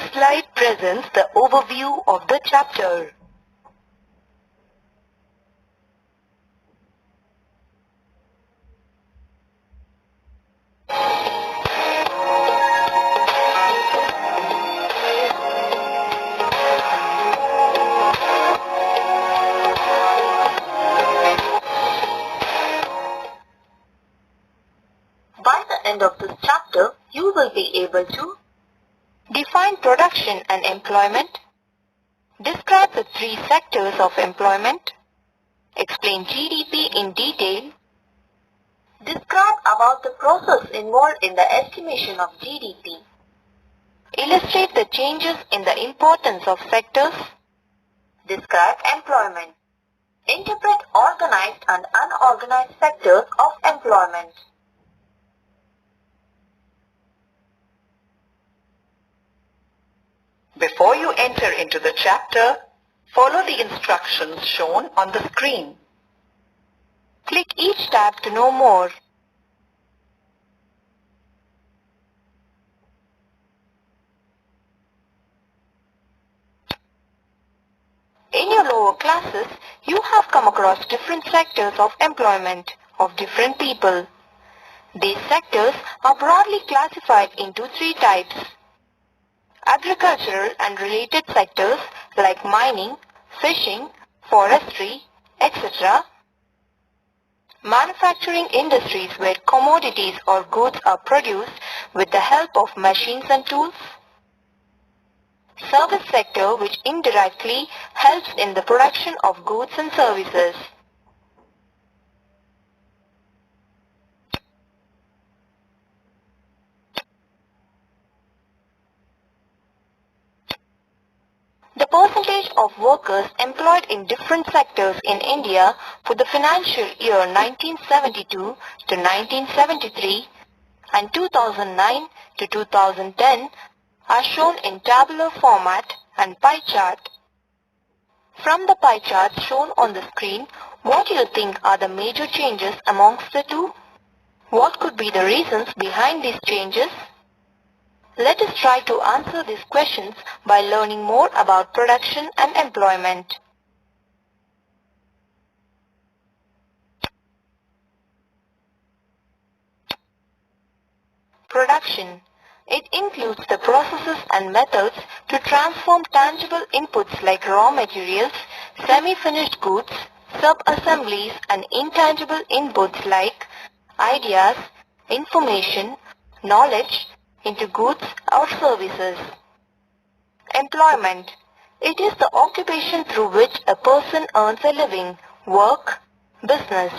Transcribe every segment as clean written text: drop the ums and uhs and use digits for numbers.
This slide presents the overview of the chapter. By the end of this chapter, you will be able to define production and employment, describe the three sectors of employment, explain GDP in detail, describe about the process involved in the estimation of GDP, illustrate the changes in the importance of sectors, describe employment, interpret organized and unorganized sectors of employment. Before you enter into the chapter, follow the instructions shown on the screen. Click each tab to know more. In your lower classes, you have come across different sectors of employment of different people. These sectors are broadly classified into three types: agricultural and related sectors like mining, fishing, forestry, etc. Manufacturing industries where commodities or goods are produced with the help of machines and tools. Service sector, which indirectly helps in the production of goods and services. The percentage of workers employed in different sectors in India for the financial year 1972 to 1973 and 2009 to 2010 are shown in tabular format and pie chart. From the pie chart shown on the screen, what do you think are the major changes amongst the two? What could be the reasons behind these changes? Let us try to answer these questions by learning more about production and employment. Production. It includes the processes and methods to transform tangible inputs like raw materials, semi-finished goods, sub-assemblies, and intangible inputs like ideas, information, knowledge, into goods or services. Employment. It is the occupation through which a person earns a living, work, business.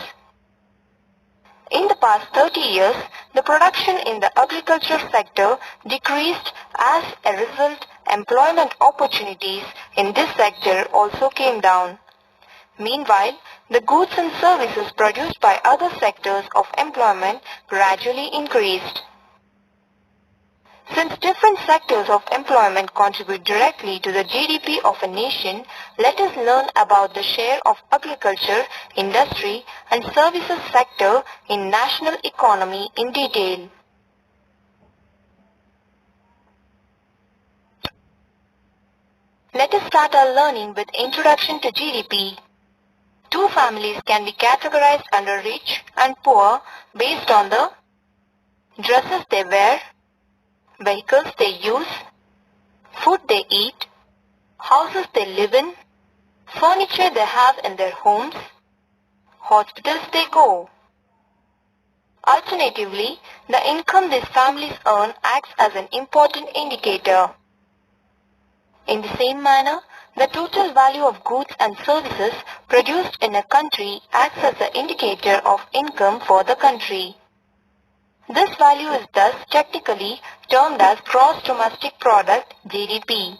In the past 30 years, the production in the agriculture sector decreased. As a result, employment opportunities in this sector also came down. Meanwhile, the goods and services produced by other sectors of employment gradually increased. Since different sectors of employment contribute directly to the GDP of a nation, let us learn about the share of agriculture, industry and services sector in national economy in detail. Let us start our learning with Introduction to GDP. Two families can be categorized under rich and poor based on the dresses they wear, vehicles they use, food they eat, houses they live in, furniture they have in their homes, hospitals they go. Alternatively, the income these families earn acts as an important indicator. In the same manner, the total value of goods and services produced in a country acts as the indicator of income for the country. This value is thus technically termed as Gross Domestic Product (GDP).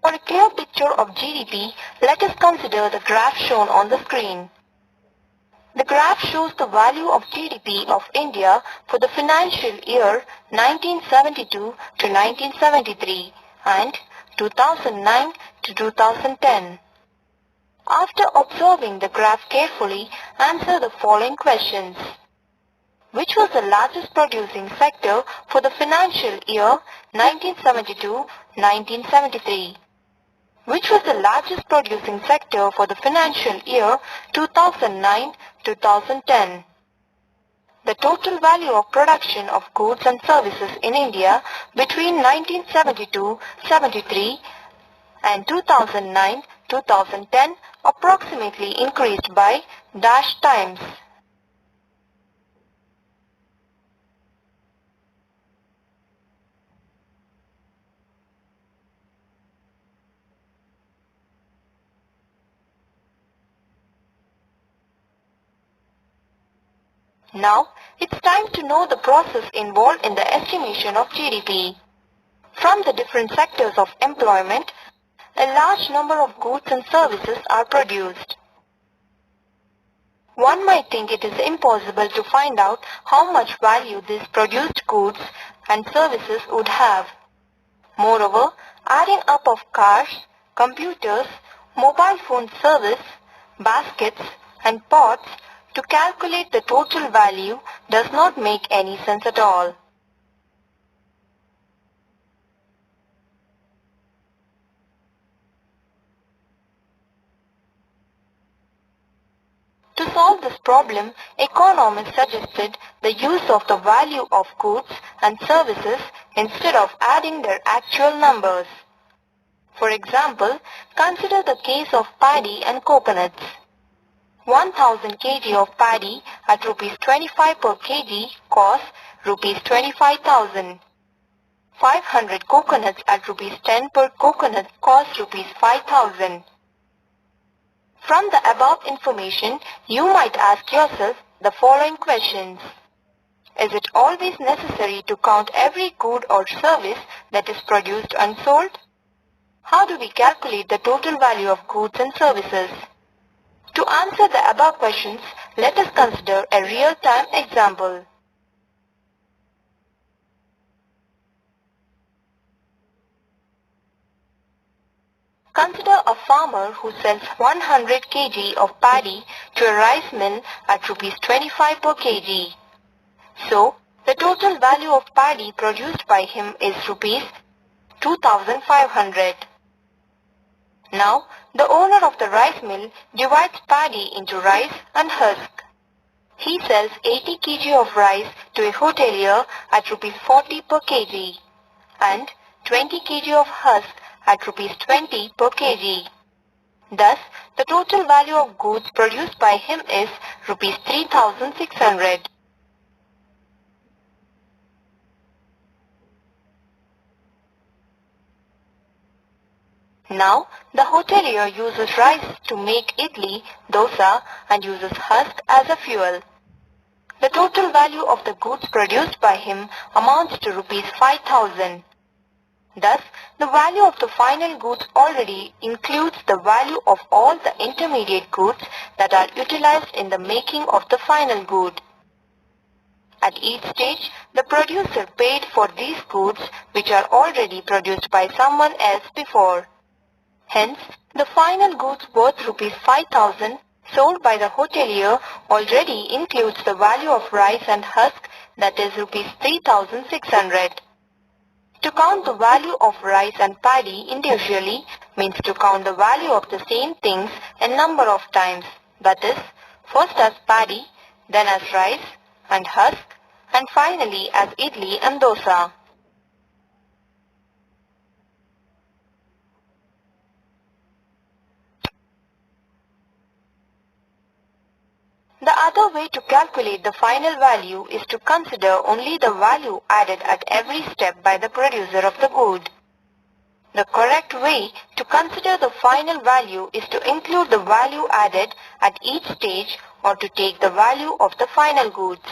For a clear picture of GDP, let us consider the graph shown on the screen. The The graph shows the value of GDP of India for the financial year 1972 to 1973 and 2009 to 2010. After observing the graph carefully, answer the following questions. Which was the largest producing sector for the financial year 1972-1973? Which was the largest producing sector for the financial year 2009-2010? The total value of production of goods and services in India between 1972-73 and 2009-2010 approximately increased by dash times. Now, it's time to know the process involved in the estimation of GDP. From the different sectors of employment, a large number of goods and services are produced. One might think it is impossible to find out how much value these produced goods and services would have. Moreover, adding up of cars, computers, mobile phone service, baskets and pots to calculate the total value does not make any sense at all. To solve this problem, economists suggested the use of the value of goods and services instead of adding their actual numbers. For example, consider the case of paddy and coconuts. 1000 kg of paddy at rupees 25 per kg costs rupees 25,000. 500 coconuts at rupees 10 per coconut cost rupees 5,000. From the above information, you might ask yourself the following questions. Is it always necessary to count every good or service that is produced and sold? How do we calculate the total value of goods and services? To answer the above questions, let us consider a real-time example. Consider a farmer who sells 100 kg of paddy to a rice mill at rupees 25 per kg. So, the total value of paddy produced by him is rupees 2,500. Now, the owner of the rice mill divides paddy into rice and husk. He sells 80 kg of rice to a hotelier at rupees 40 per kg and 20 kg of husk at rupees 20 per kg. Thus, the total value of goods produced by him is rupees 3,600. Now, the hotelier uses rice to make idli, dosa and uses husk as a fuel. The total value of the goods produced by him amounts to rupees 5,000. Thus, the value of the final goods already includes the value of all the intermediate goods that are utilized in the making of the final good. At each stage, the producer paid for these goods which are already produced by someone else before. Hence, the final goods worth rupees 5,000 sold by the hotelier already includes the value of rice and husk, that is rupees 3,600. To count the value of rice and paddy individually means to count the value of the same things a number of times, that is, first as paddy, then as rice and husk, and finally as idli and dosa. The other way to calculate the final value is to consider only the value added at every step by the producer of the good. The correct way to consider the final value is to include the value added at each stage or to take the value of the final goods.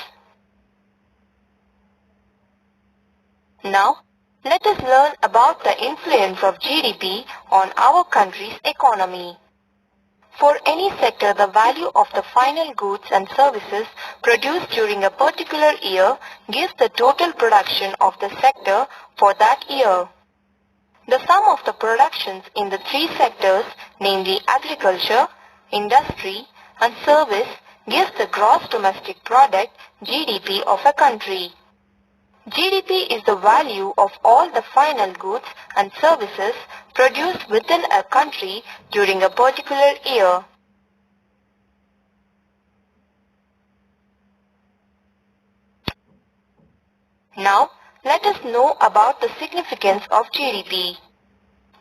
Now, let us learn about the influence of GDP on our country's economy. For any sector, the value of the final goods and services produced during a particular year gives the total production of the sector for that year. The sum of the productions in the three sectors, namely agriculture, industry, and service, gives the gross domestic product (GDP) of a country. GDP is the value of all the final goods and services produced within a country during a particular year. Now, let us know about the significance of GDP.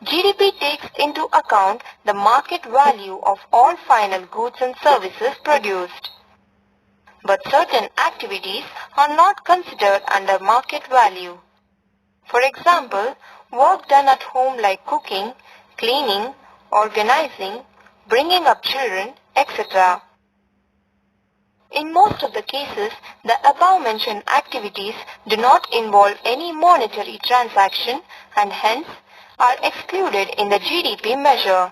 GDP takes into account the market value of all final goods and services produced. But certain activities are not considered under market value. For example, work done at home like cooking, cleaning, organizing, bringing up children, etc. In most of the cases, the above-mentioned activities do not involve any monetary transaction and hence are excluded in the GDP measure.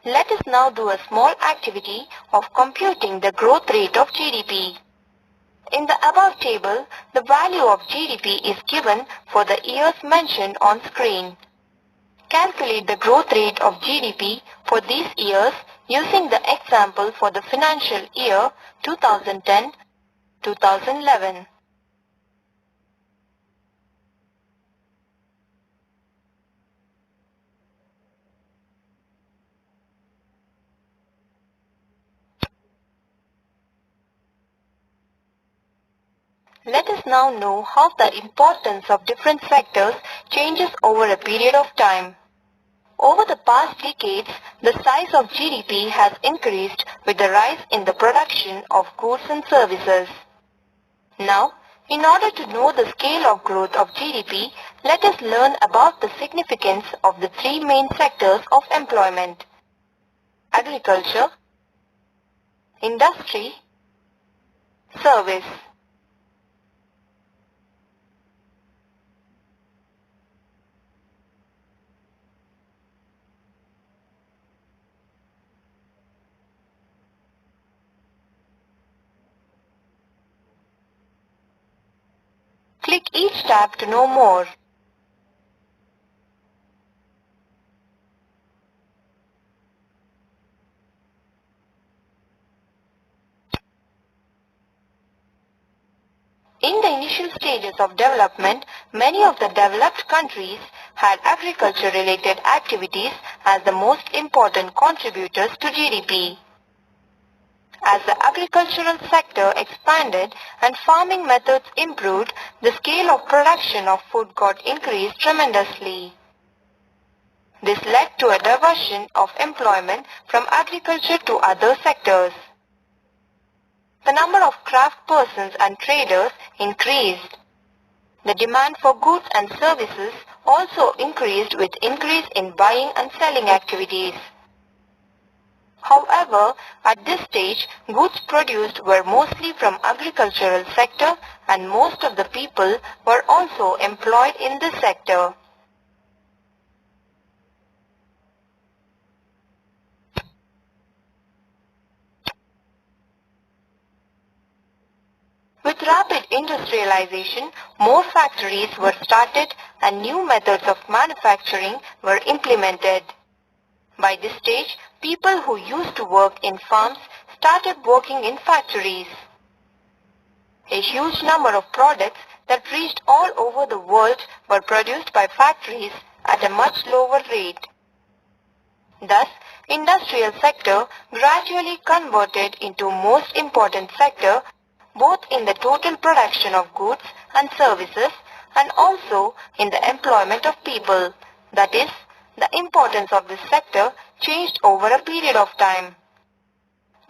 Let us now do a small activity of computing the growth rate of GDP. In the above table, the value of GDP is given for the years mentioned on screen. Calculate the growth rate of GDP for these years using the example for the financial year 2010-2011. Let us now know how the importance of different sectors changes over a period of time. Over the past decades, the size of GDP has increased with the rise in the production of goods and services. Now, in order to know the scale of growth of GDP, let us learn about the significance of the three main sectors of employment: agriculture, industry, service. Click each tab to know more. In the initial stages of development, many of the developed countries had agriculture-related activities as the most important contributors to GDP. As the agricultural sector expanded and farming methods improved, the scale of production of food got increased tremendously. This led to a diversion of employment from agriculture to other sectors. The number of craft persons and traders increased. The demand for goods and services also increased with increase in buying and selling activities. However, at this stage, goods produced were mostly from agricultural sector and most of the people were also employed in this sector. With rapid industrialization, more factories were started and new methods of manufacturing were implemented. By this stage, people who used to work in farms started working in factories. A huge number of products that reached all over the world were produced by factories at a much lower rate. Thus, industrial sector gradually converted into most important sector both in the total production of goods and services and also in the employment of people. That is, the importance of this sector changed over a period of time.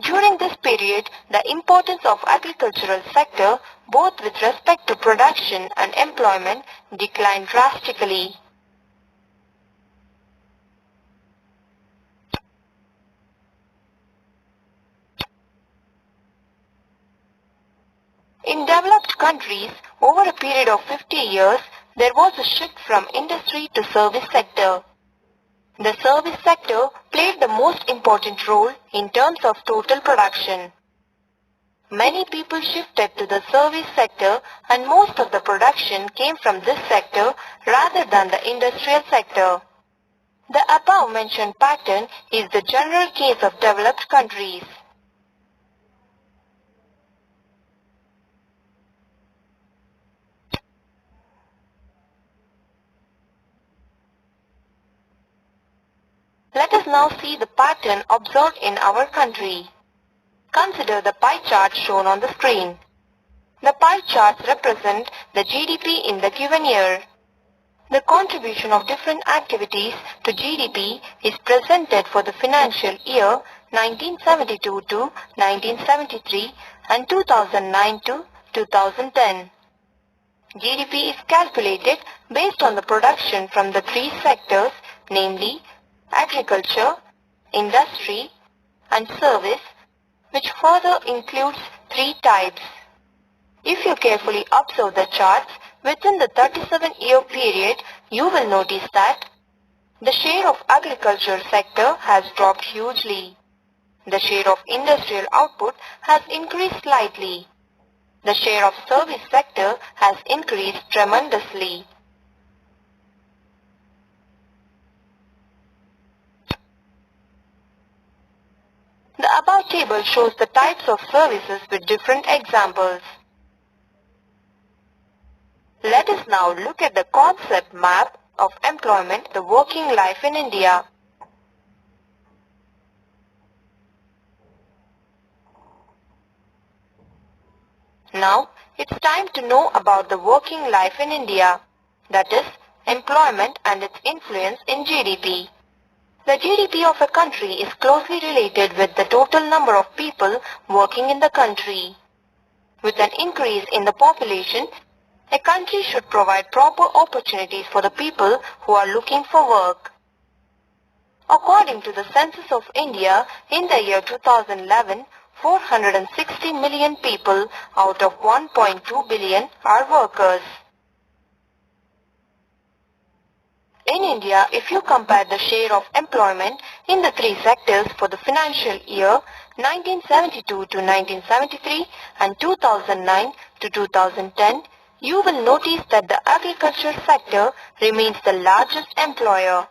During this period, the importance of agricultural sector, both with respect to production and employment, declined drastically. In developed countries, over a period of 50 years, there was a shift from industry to service sector. The service sector played the most important role in terms of total production. Many people shifted to the service sector and most of the production came from this sector rather than the industrial sector. The above mentioned pattern is the general case of developed countries. Let us now see the pattern observed in our country. Consider the pie chart shown on the screen. The pie charts represent the GDP in the given year. The contribution of different activities to GDP is presented for the financial year 1972 to 1973 and 2009 to 2010. GDP is calculated based on the production from the three sectors, namely agriculture, industry, and service, which further includes three types. If you carefully observe the charts, within the 37-year period, you will notice that the share of agriculture sector has dropped hugely. The share of industrial output has increased slightly. The share of service sector has increased tremendously. The above table shows the types of services with different examples. Let us now look at the concept map of employment, the working life in India. Now, it's time to know about the working life in India, that is, employment and its influence in GDP. The GDP of a country is closely related with the total number of people working in the country. With an increase in the population, a country should provide proper opportunities for the people who are looking for work. According to the Census of India, in the year 2011, 460 million people out of 1.2 billion are workers. In India, if you compare the share of employment in the three sectors for the financial year 1972 to 1973 and 2009 to 2010, you will notice that the agriculture sector remains the largest employer.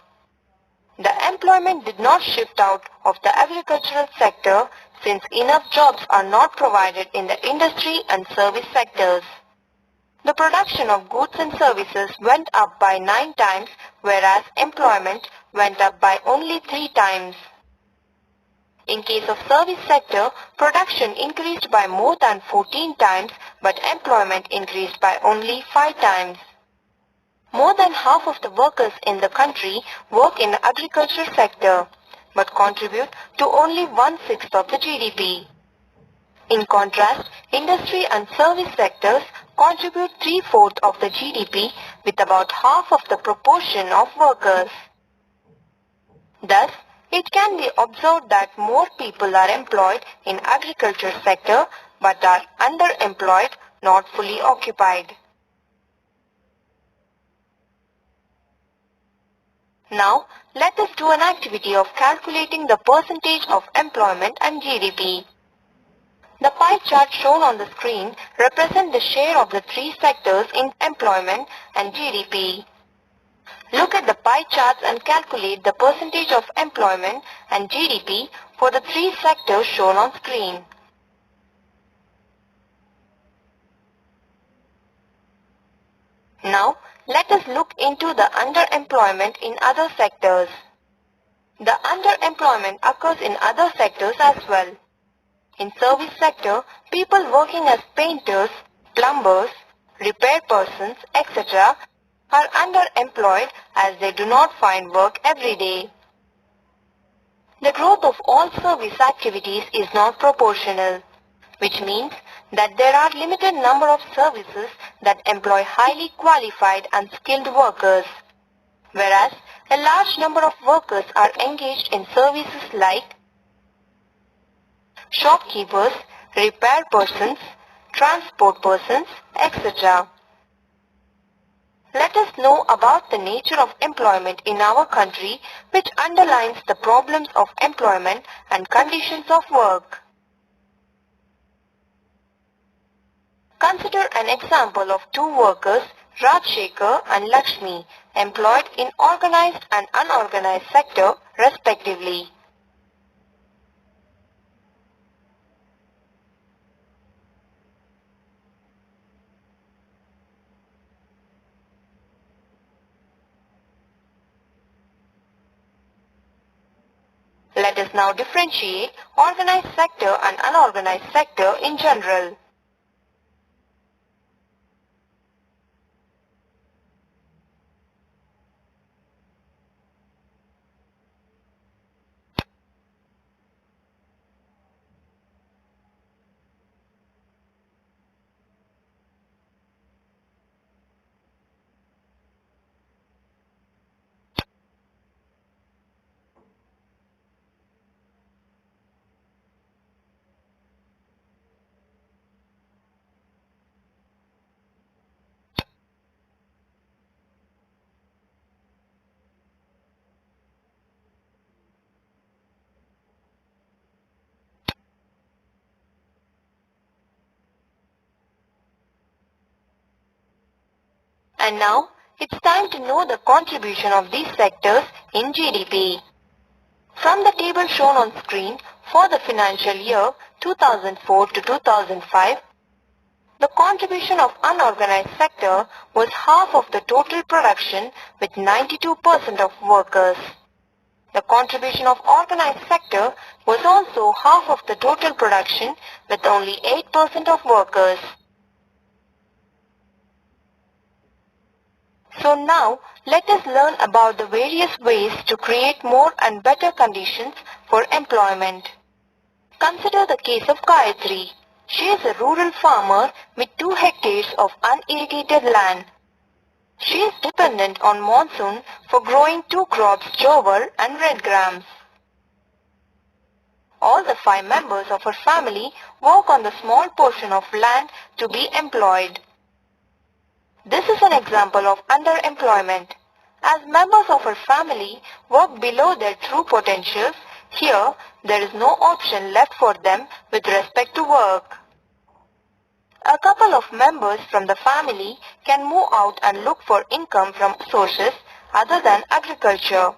The employment did not shift out of the agricultural sector since enough jobs are not provided in the industry and service sectors. The production of goods and services went up by 9 times, whereas employment went up by only 3 times. In case of service sector, production increased by more than 14 times, but employment increased by only 5 times. More than half of the workers in the country work in the agriculture sector, but contribute to only 1/6 of the GDP. In contrast, industry and service sectors contribute 3/4 of the GDP with about half of the proportion of workers. Thus, it can be observed that more people are employed in agriculture sector but are underemployed, not fully occupied. Now, let us do an activity of calculating the percentage of employment and GDP. The pie chart shown on the screen represents the share of the three sectors in employment and GDP. Look at the pie charts and calculate the percentage of employment and GDP for the three sectors shown on screen. Now, let us look into the underemployment in other sectors. The underemployment occurs in other sectors as well. In service sector, people working as painters, plumbers, repair persons, etc. are underemployed as they do not find work every day. The growth of all service activities is not proportional, which means that there are limited number of services that employ highly qualified and skilled workers, whereas a large number of workers are engaged in services like shopkeepers, repair persons, transport persons, etc. let us know about the nature of employment in our country, which underlines the problems of employment and conditions of work. Consider an example of two workers, Rajshekhar and Lakshmi, employed in organized and unorganized sector respectively. Let us now differentiate organized sector and unorganized sector in general. And now, it's time to know the contribution of these sectors in GDP. From the table shown on screen for the financial year 2004 to 2005, the contribution of unorganized sector was half of the total production with 92% of workers. The contribution of organized sector was also half of the total production with only 8% of workers. So now, let us learn about the various ways to create more and better conditions for employment. Consider the case of Gayatri. She is a rural farmer with 2 hectares of unirrigated land. She is dependent on monsoon for growing 2 crops, jowar and red grams. All the 5 members of her family work on the small portion of land to be employed. This is an example of underemployment. As members of her family work below their true potentials, here there is no option left for them with respect to work. A couple of members from the family can move out and look for income from sources other than agriculture,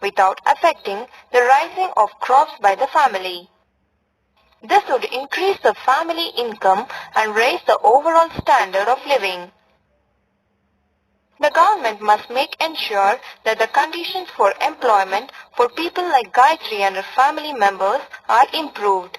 without affecting the raising of crops by the family. This would increase the family income and raise the overall standard of living. The government must make ensure that the conditions for employment for people like Gayatri and her family members are improved.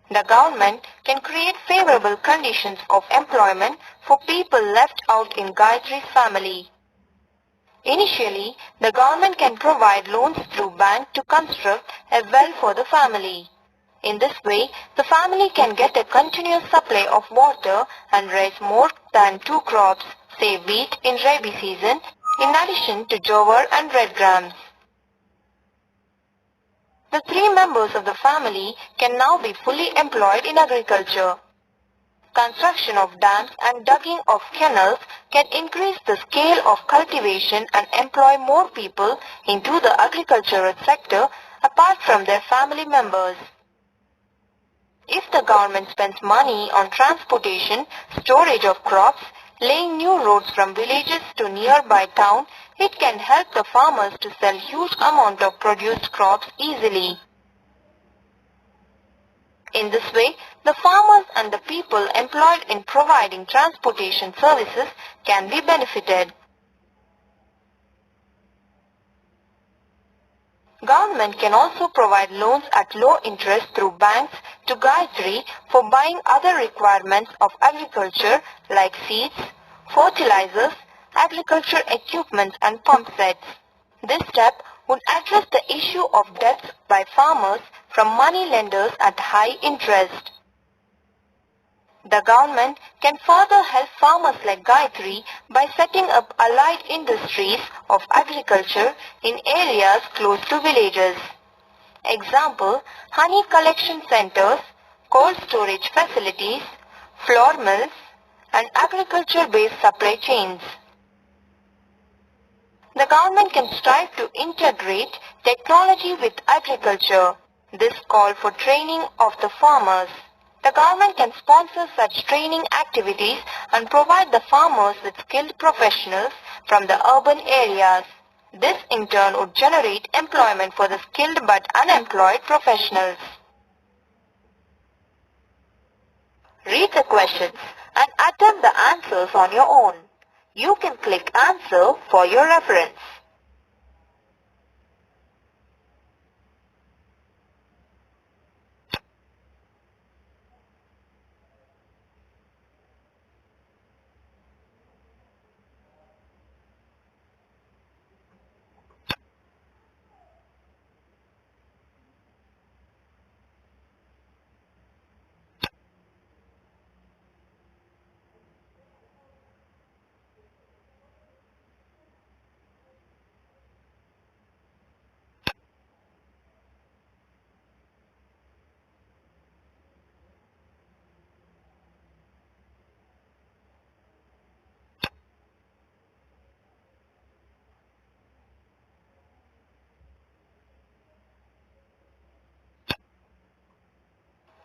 The government can create favorable conditions of employment for people left out in Gayatri's family. Initially, the government can provide loans through bank to construct a well for the family. In this way, the family can get a continuous supply of water and raise more than 2 crops, say wheat in rabi season, in addition to jowar and red grams. The 3 members of the family can now be fully employed in agriculture. Construction of dams and digging of canals can increase the scale of cultivation and employ more people into the agricultural sector apart from their family members. If the government spends money on transportation, storage of crops, laying new roads from villages to nearby town, it can help the farmers to sell huge amount of produced crops easily. In this way, the farmers and the people employed in providing transportation services can be benefited. Government can also provide loans at low interest through banks to Gayatri for buying other requirements of agriculture like seeds, fertilizers, agriculture equipment and pump sets. This step would address the issue of debts by farmers from money lenders at high interest. The government can further help farmers like Gayatri by setting up allied industries of agriculture in areas close to villages. Example, honey collection centers, cold storage facilities, flour mills, and agriculture-based supply chains. The government can strive to integrate technology with agriculture. This call for training of the farmers. The government can sponsor such training activities and provide the farmers with skilled professionals from the urban areas. This in turn would generate employment for the skilled but unemployed professionals. Read the questions and attempt the answers on your own. You can click Answer for your reference.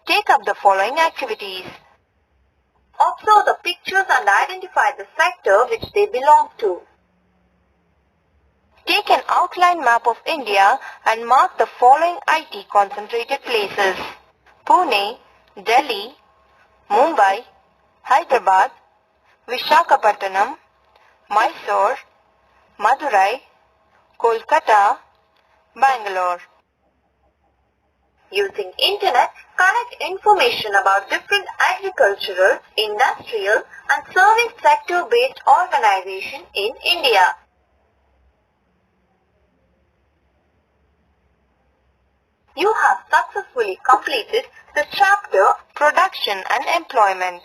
Take up the following activities. Observe the pictures and identify the sector which they belong to. Take an outline map of India and mark the following IT concentrated places: Pune, Delhi, Mumbai, Hyderabad, Visakhapatnam, Mysore, Madurai, Kolkata, Bangalore. Using internet, collect information about different agricultural, industrial and service sector-based organizations in India. You have successfully completed the chapter Production and Employment.